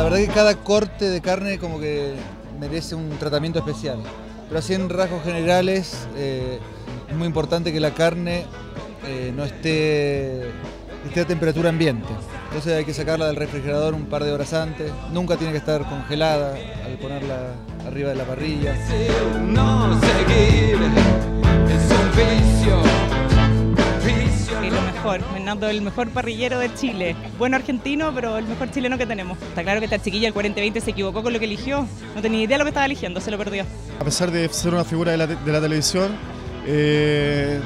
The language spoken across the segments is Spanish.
verdad que cada corte de carne como que merece un tratamiento especial. Pero así en rasgos generales es muy importante que la carne no esté a temperatura ambiente. Entonces hay que sacarla del refrigerador un par de horas antes. Nunca tiene que estar congelada al ponerla arriba de la parrilla. No seguir es un vicio. Es lo mejor, Fernando, el mejor parrillero de Chile. Bueno argentino, pero el mejor chileno que tenemos. Está claro que esta chiquilla, el 4020, se equivocó con lo que eligió. No tenía idea de lo que estaba eligiendo, se lo perdió. A pesar de ser una figura de la televisión, se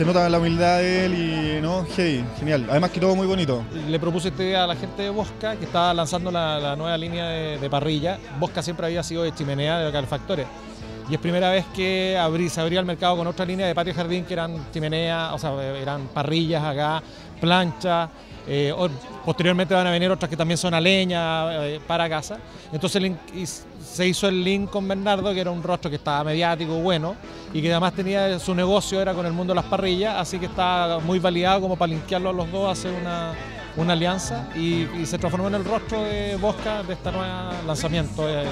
nota la humildad de él y no, genial. Además que todo muy bonito. Le propuse esta idea a la gente de Bosca, que estaba lanzando la nueva línea de parrilla. Bosca siempre había sido de chimenea, de calefactores. Y es primera vez que se abría el mercado con otra línea de patio jardín que eran chimeneas, o sea, eran parrillas acá, planchas. Posteriormente van a venir otras que también son a leña para casa. Entonces se hizo el link con Bernardo, que era un rostro que estaba mediático, bueno, y que además tenía su negocio, era con el mundo de las parrillas, así que está muy validado como para linkearlo a los dos, hacer una alianza y se transformó en el rostro de Bosca de este nuevo lanzamiento de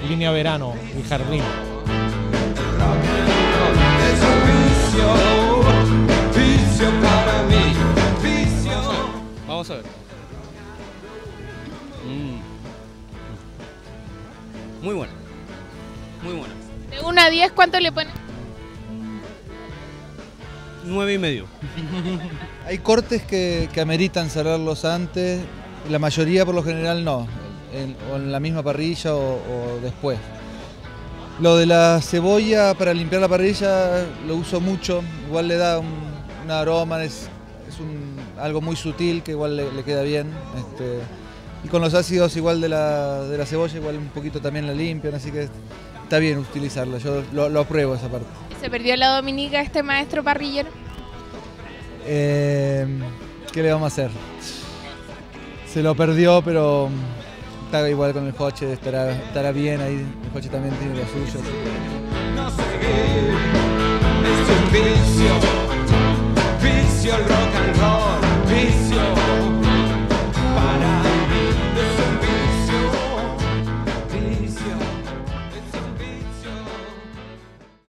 línea verano y jardín. Es un vicio para mí, vicio. Vamos a ver. Muy buena, muy buena. De 1 a 10, ¿cuánto le pones? 9,5. Hay cortes que ameritan cerrarlos antes, la mayoría por lo general no, o en la misma parrilla o después. Lo de la cebolla para limpiar la parrilla lo uso mucho, igual le da un aroma, es algo muy sutil que igual le queda bien. Y con los ácidos igual de la cebolla igual un poquito también la limpian, así que está bien utilizarla, yo lo apruebo esa parte. ¿Se perdió la Dominica este maestro parrillero? ¿Qué le vamos a hacer? Se lo perdió, pero está igual con el Joche, estará bien ahí, el Joche también tiene lo suyo. No seguir es un vicio.